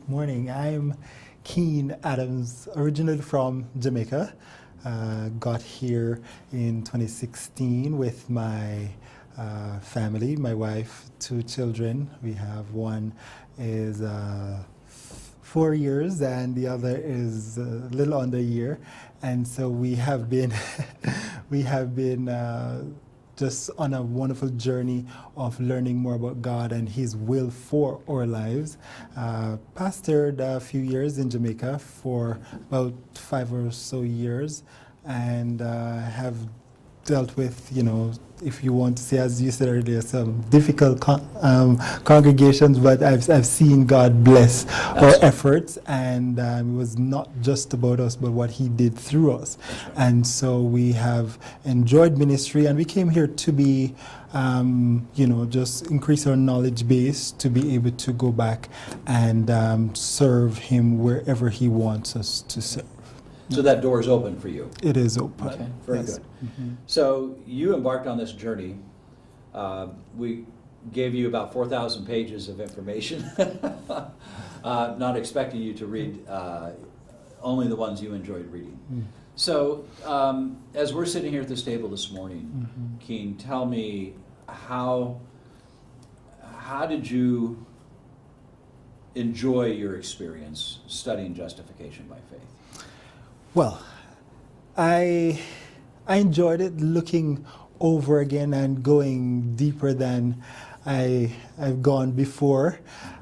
Morning. I'm Keane Adams, originally from Jamaica. Got here in 2016 with my family, my wife, two children. We have one is 4 years and the other is a little under a year. And so we have been, we have been just on a wonderful journey of learning more about God and His will for our lives. Pastored a few years in Jamaica for about 5 or so years, and have dealt with, if you want to say, as you said earlier, some difficult congregations, but I've seen God bless our efforts, and it was not just about us, but what He did through us. And so we have enjoyed ministry, and we came here to be, just increase our knowledge base to be able to go back and serve Him wherever He wants us to serve. So that door is open for you. It is open. Okay, very good. Mm-hmm. So you embarked on this journey. We gave you about 4,000 pages of information, not expecting you to read only the ones you enjoyed reading. Mm. So as we're sitting here at this table this morning, Keane, tell me how did you enjoy your experience studying justification by faith? Well, I enjoyed it, looking over again and going deeper than I've gone before.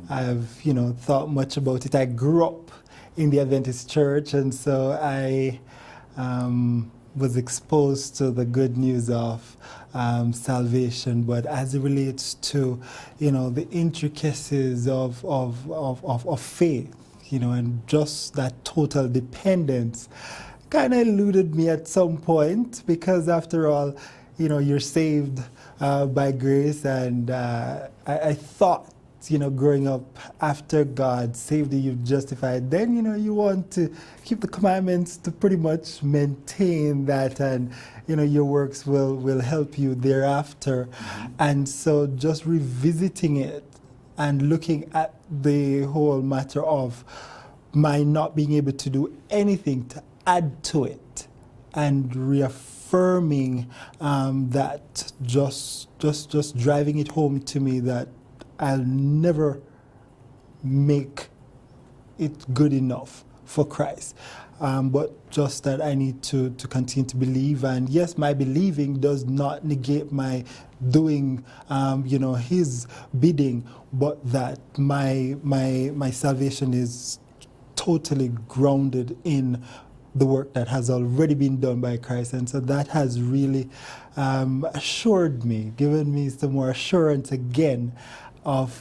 I've thought much about it. I grew up in the Adventist church, and so I was exposed to the good news of salvation. But as it relates to the intricacies of faith, and just that total dependence kind of eluded me at some point, because after all, you're saved by grace, and I thought, growing up, after God saved you, you're justified, then, you want to keep the commandments to pretty much maintain that, and, your works will help you thereafter. Mm-hmm. And so just revisiting it and looking at the whole matter of my not being able to do anything to add to it, and reaffirming that, just driving it home to me that I'll never make it good enough for Christ. But just that I need to continue to believe. And yes, my believing does not negate my doing, His bidding, but that my salvation is totally grounded in the work that has already been done by Christ. And so that has really assured me, given me some more assurance again of,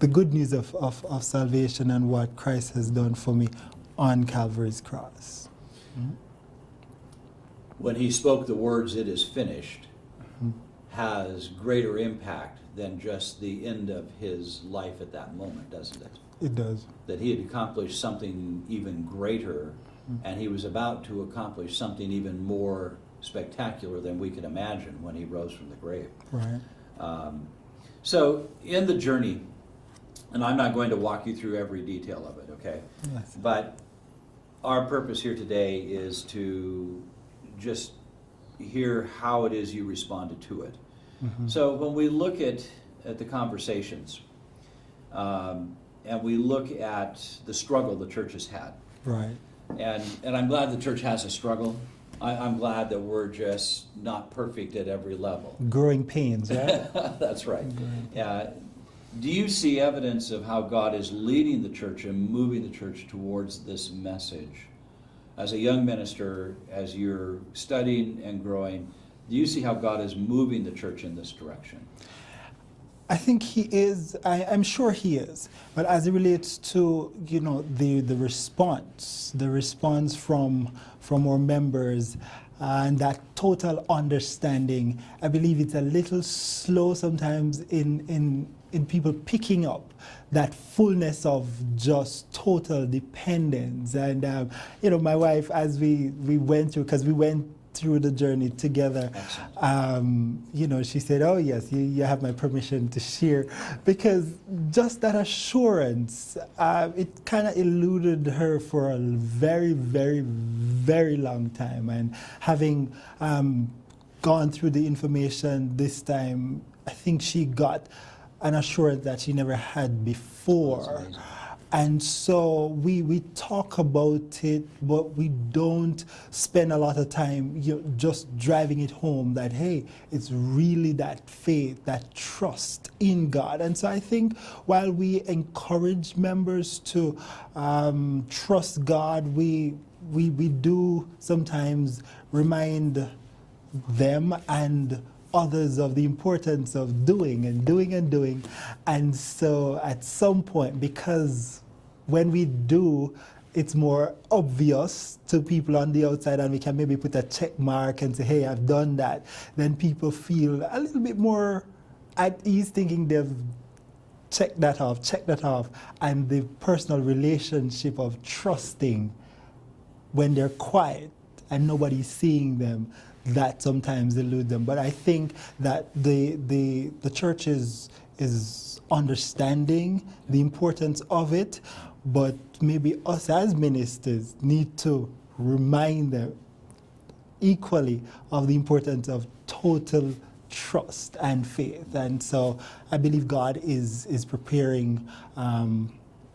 the good news of salvation and what Christ has done for me on Calvary's cross. Mm-hmm. When He spoke the words, "It is finished," has greater impact than just the end of His life at that moment, doesn't it? It does. That He had accomplished something even greater, and He was about to accomplish something even more spectacular than we could imagine when He rose from the grave. Right. So in the journey, and I'm not going to walk you through every detail of it, okay? Yes. But our purpose here today is to just hear how it is you responded to it. Mm-hmm. So when we look at the conversations, and we look at the struggle the church has had. Right. And I'm glad the church has a struggle. I'm glad that we're just not perfect at every level. Growing pains, right? That's right. Do you see evidence of how God is leading the church and moving the church towards this message? As a young minister, as you're studying and growing, do you see how God is moving the church in this direction? I think He is. I'm sure He is. But as it relates to the response from our members, and that total understanding, I believe it's a little slow sometimes in people picking up that fullness of just total dependence. And my wife, as we went through, because we went through the journey together. Excellent. She said, "Oh yes, you have my permission to share," because just that assurance, it kind of eluded her for a very, very, very long time. And having gone through the information this time, I think she got an assurance that she never had before. And so we talk about it, but we don't spend a lot of time just driving it home that, hey, it's really that faith, that trust in God. And so I think while we encourage members to trust God, we do sometimes remind them and others of the importance of doing and doing and doing. And so at some point, because when we do, it's more obvious to people on the outside, and we can maybe put a check mark and say, hey, I've done that, then people feel a little bit more at ease thinking they've checked that off, and the personal relationship of trusting when they're quiet and nobody's seeing them, that sometimes elude them. But I think that the church is understanding the importance of it, but maybe us as ministers need to remind them equally of the importance of total trust and faith. And so I believe God is preparing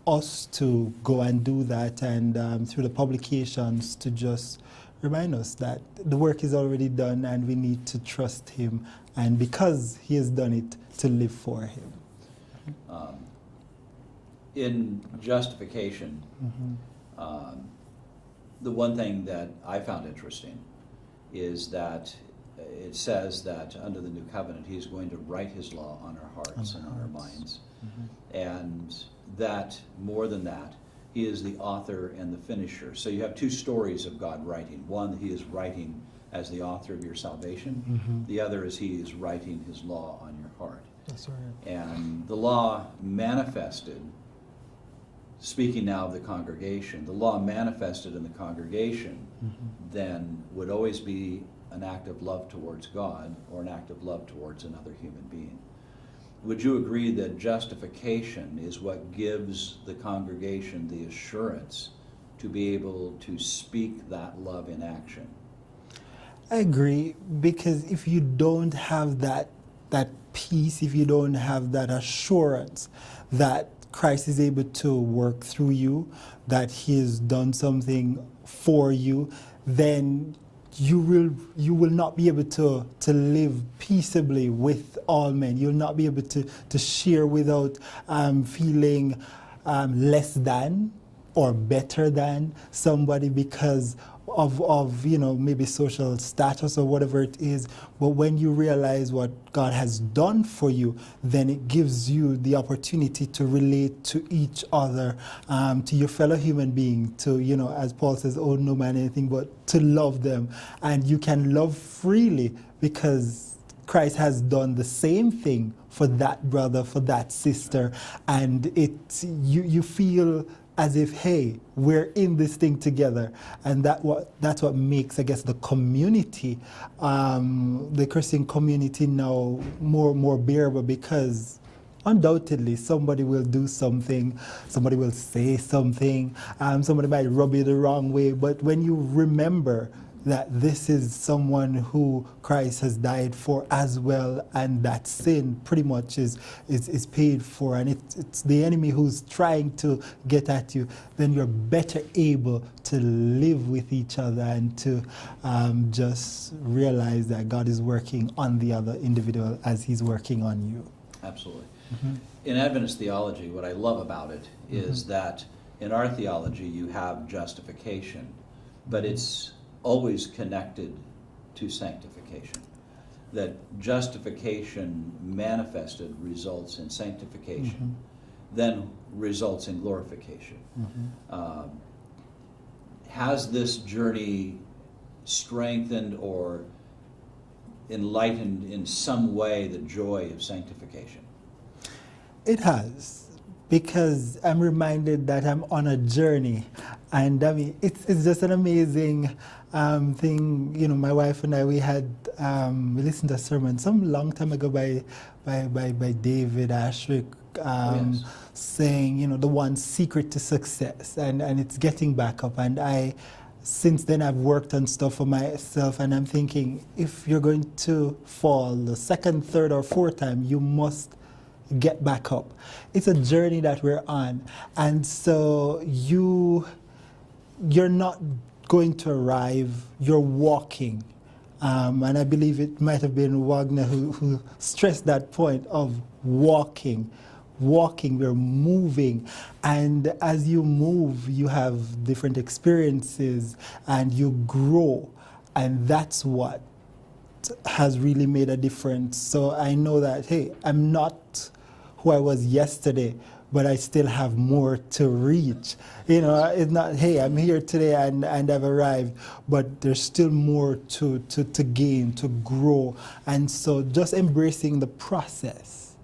us to go and do that, and through the publications to just remind us that the work is already done and we need to trust Him, and because He has done it, to live for Him. In justification, the one thing that I found interesting is that it says that under the new covenant, He's going to write His law on our hearts and on our minds. And that, more than that, He is the author and the finisher. So you have two stories of God writing. One, He is writing as the author of your salvation. The other is He is writing His law on your heart. That's right. And the law manifested, speaking now of the congregation, the law manifested in the congregation then would always be an act of love towards God or an act of love towards another human being. Would you agree that justification is what gives the congregation the assurance to be able to speak that love in action? I agree, because if you don't have that peace, if you don't have that assurance that Christ is able to work through you, that He has done something for you, then you will not be able to live peaceably with all men. You'll not be able to share without feeling less than or better than somebody because of maybe social status or whatever it is. But when you realize what God has done for you, then it gives you the opportunity to relate to each other, to your fellow human being, to, as Paul says, owe no man anything but to love them. And you can love freely because Christ has done the same thing for that brother, for that sister, and you feel as if, hey, we're in this thing together. And that's what makes, I guess, the community, the Christian community now more bearable, because undoubtedly somebody will do something, somebody will say something, somebody might rub you the wrong way, but when you remember that this is someone who Christ has died for as well, and that sin pretty much is paid for, and it's the enemy who's trying to get at you, then you're better able to live with each other and to just realize that God is working on the other individual as He's working on you. Absolutely. In Adventist theology, what I love about it is that in our theology you have justification, but it's always connected to sanctification. That justification manifested results in sanctification, then results in glorification. Has this journey strengthened or enlightened in some way the joy of sanctification? It has, because I'm reminded that I'm on a journey, And I mean, it's just an amazing thing. You know, my wife and I, we listened to a sermon some long time ago by David Ashwick, Yes. saying, you know, the one secret to success, and it's getting back up. And since then, I've worked on stuff for myself, and I'm thinking, if you're going to fall the second, third, or fourth time, you must get back up. It's a journey that we're on, and so you're not going to arrive, you're walking. And I believe it might have been Wagner who stressed that point of walking. Walking, we're moving. And as you move, you have different experiences and you grow. And that's what has really made a difference. So I know that, hey, I'm not who I was yesterday, but I still have more to reach. You know, it's not, hey, I'm here today and I've arrived, but there's still more to gain, to grow. And so just embracing the process,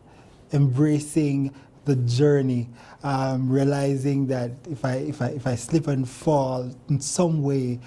embracing the journey, realizing that if I slip and fall in some way,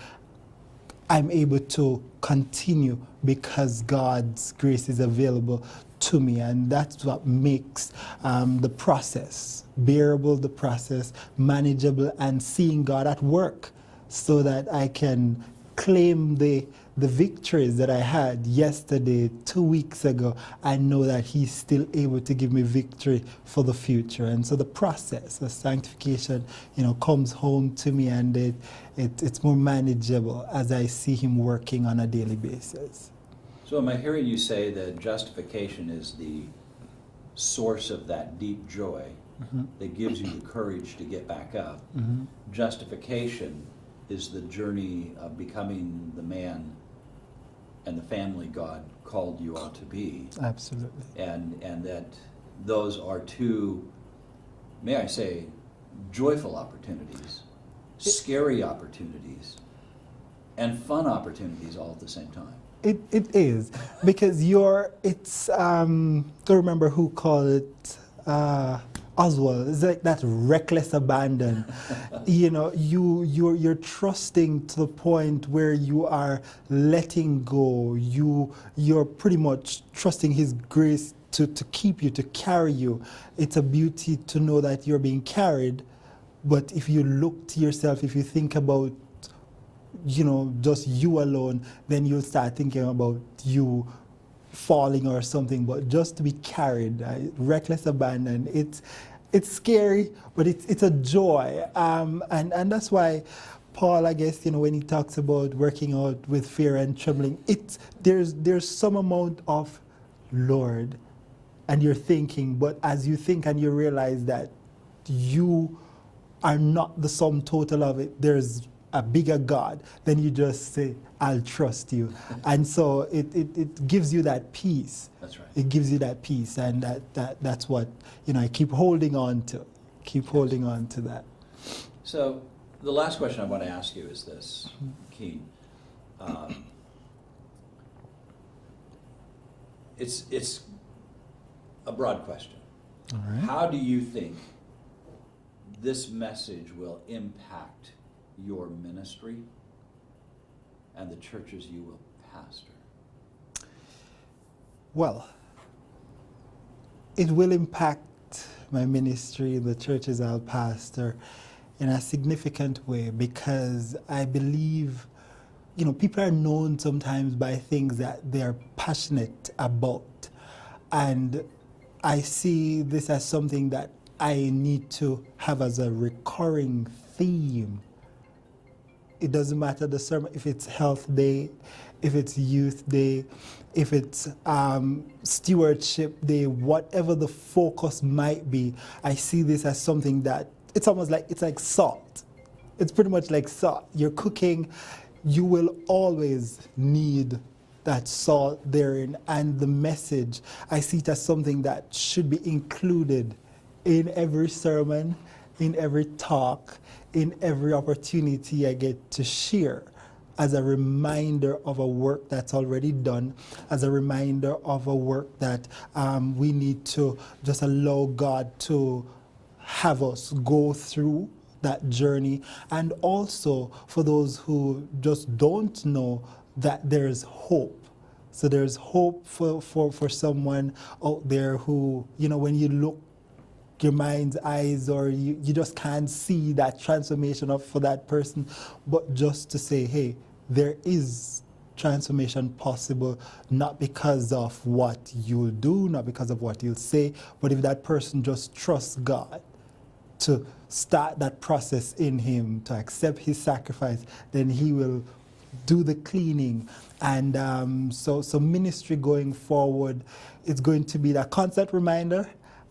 I'm able to continue because God's grace is available to me, and that's what makes the process bearable, the process manageable, and seeing God at work so that I can claim the victories that I had yesterday, 2 weeks ago. I know that He's still able to give me victory for the future. And so the process of sanctification, you know, comes home to me, and it's more manageable as I see Him working on a daily basis. So am I hearing you say that justification is the source of that deep joy that gives you the courage to get back up? Justification is the journey of becoming the man and the family God called you all to be. Absolutely. And that those are two, may I say, joyful opportunities, scary opportunities, and fun opportunities all at the same time. It is, because it's, to remember who called it, Oswald, it's like that reckless abandon. You know, you're trusting to the point where you are letting go. You're pretty much trusting His grace to keep you, to carry you. It's a beauty to know that you're being carried, but if you look to yourself, if you think about, you know, just you alone, then you'll start thinking about you falling or something. But just to be carried, reckless abandon, it's scary, but it's a joy. And that's why Paul, I guess, you know, when he talks about working out with fear and trembling, there's some amount of Lord, and you're thinking, but as you think and you realize that you are not the sum total of it, there's a bigger God, then you just say, I'll trust you. And so it gives you that peace. That's right. It gives you that peace, and that's what, you know, I keep holding on to. Holding on to that. So the last question I want to ask you is this, Keane. It's a broad question. All right. How do you think this message will impact your ministry and the churches you will pastor? Well, it will impact my ministry, the churches I'll pastor, in a significant way, because I believe, you know, people are known sometimes by things that they're passionate about. And I see this as something that I need to have as a recurring theme. It doesn't matter the sermon, if it's Health Day, if it's Youth Day, if it's Stewardship Day, whatever the focus might be, I see this as something that it's almost like, it's like salt. It's pretty much like salt. You're cooking, you will always need that salt therein, and the message, I see it as something that should be included in every sermon, in every talk, in every opportunity I get to share, as a reminder of a work that's already done, as a reminder of a work that we need to just allow God to have us go through that journey, and also for those who just don't know that there's hope. So there's hope for someone out there who, when you look your mind's eyes, or you just can't see that transformation for that person, but just to say, hey, there is transformation possible, not because of what you'll do, not because of what you'll say, but if that person just trusts God to start that process in him, to accept his sacrifice, then he will do the cleaning. And so ministry going forward, it's going to be that constant reminder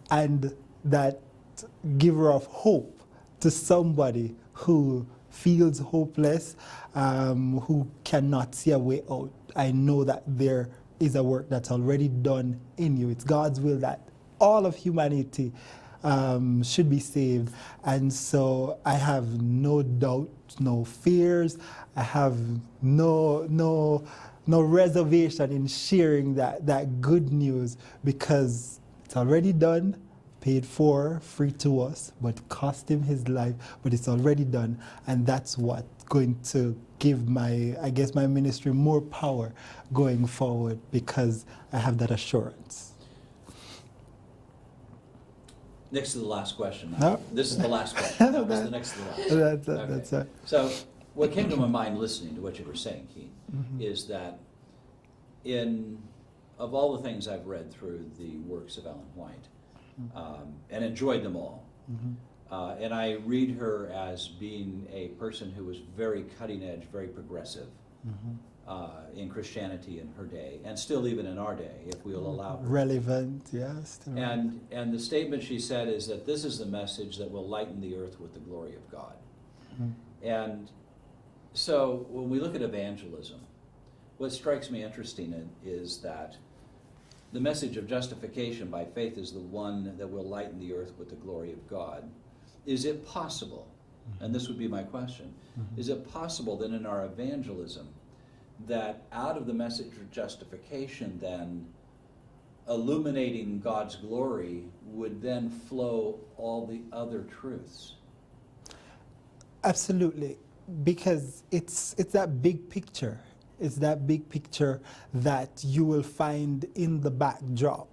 and that giver of hope to somebody who feels hopeless, who cannot see a way out. I know that there is a work that's already done in you. It's God's will that all of humanity should be saved. And so I have no doubt, no fears. I have no reservation in sharing that good news, because it's already done, paid for, free to us, but cost him his life, but it's already done. And that's what's going to give my ministry more power going forward, because I have that assurance. Next to the last question. No. This is the last question. That was the next to the last. That's it. So what came to my mind listening to what you were saying, Keane, is that of all the things I've read through the works of Ellen White, and enjoyed them all, and I read her as being a person who was very cutting edge, very progressive in Christianity in her day, and still even in our day, if we'll allow her. Relevant, yes. And the statement she said is that this is the message that will lighten the earth with the glory of God. And so when we look at evangelism, what strikes me interesting is that the message of justification by faith is the one that will lighten the earth with the glory of God. Is it possible, and this would be my question, is it possible that in our evangelism, that out of the message of justification then, illuminating God's glory, would then flow all the other truths? Absolutely, because it's that big picture. It's that big picture that you will find in the backdrop,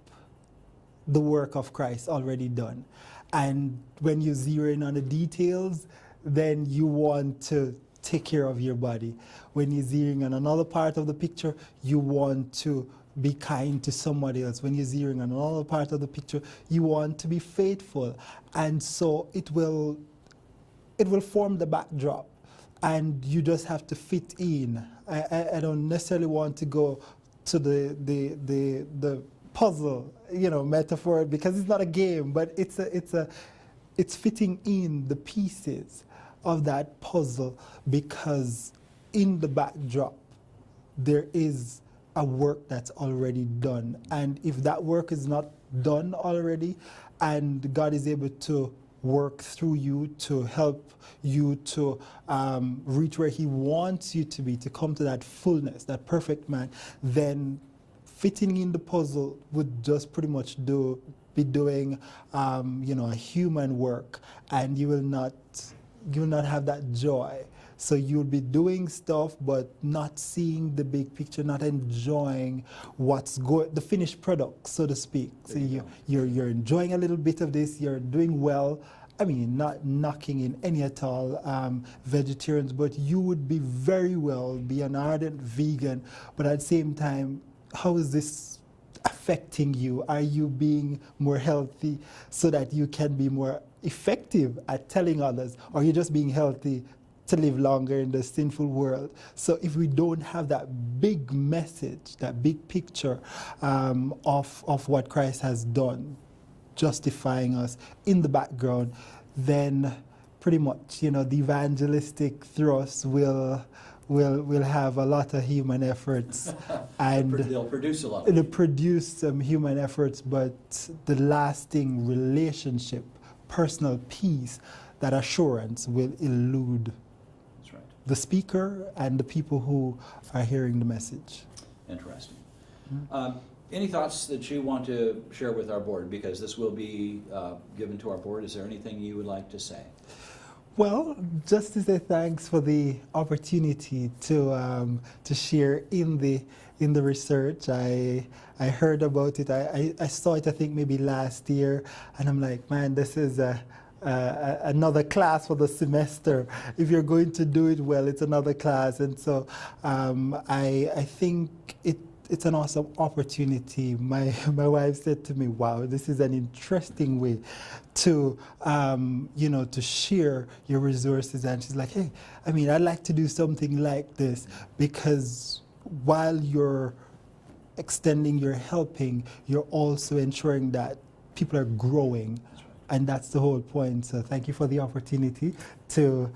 the work of Christ already done. And when you zero in on the details, then you want to take care of your body. When you're zeroing on another part of the picture, you want to be kind to somebody else. When you're zeroing on another part of the picture, you want to be faithful. And so it will form the backdrop, and you just have to fit in. I don't necessarily want to go to the puzzle, metaphor, because it's not a game, but it's fitting in the pieces of that puzzle, because in the backdrop there is a work that's already done. And if that work is not done already, and God is able to work through you to help you to reach where he wants you to be, to come to that fullness, that perfect man, then fitting in the puzzle would just pretty much be doing a human work, and you will not have that joy. So you'll be doing stuff but not seeing the big picture, not enjoying the finished product, so to speak. So you're enjoying a little bit of this, you're doing well. I mean, not knocking in any at all vegetarians, but you would be very well be an ardent vegan, but at the same time, how is this affecting you? Are you being more healthy so that you can be more effective at telling others, or are you just being healthy to live longer in the sinful world? So if we don't have that big message, that big picture of what Christ has done, justifying us in the background, then pretty much, the evangelistic thrust will have a lot of human efforts, and they'll produce a lot. It'll produce some human efforts, but the lasting relationship, personal peace, that assurance will elude the speaker and the people who are hearing the message. Interesting. Any thoughts that you want to share with our board? Because this will be given to our board. Is there anything you would like to say? Well, just to say thanks for the opportunity to share in the research. I heard about it. I saw it, I think maybe last year, and I'm like, man, this is another class for the semester. If you're going to do it well, it's another class. And so I think it's an awesome opportunity. My wife said to me, "Wow, this is an interesting way to to share your resources." And she's like, "Hey, I mean, I'd like to do something like this because while you're extending your helping, you're also ensuring that people are growing." And that's the whole point. So thank you for the opportunity to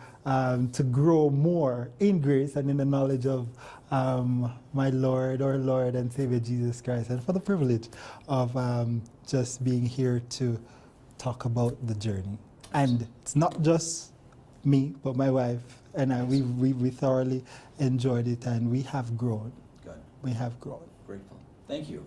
grow more in grace and in the knowledge of my Lord, our Lord and Savior Jesus Christ, and for the privilege of just being here to talk about the journey. And it's not just me, but my wife and I. We thoroughly enjoyed it, and we have grown. Good. We have grown. Grateful. Thank you.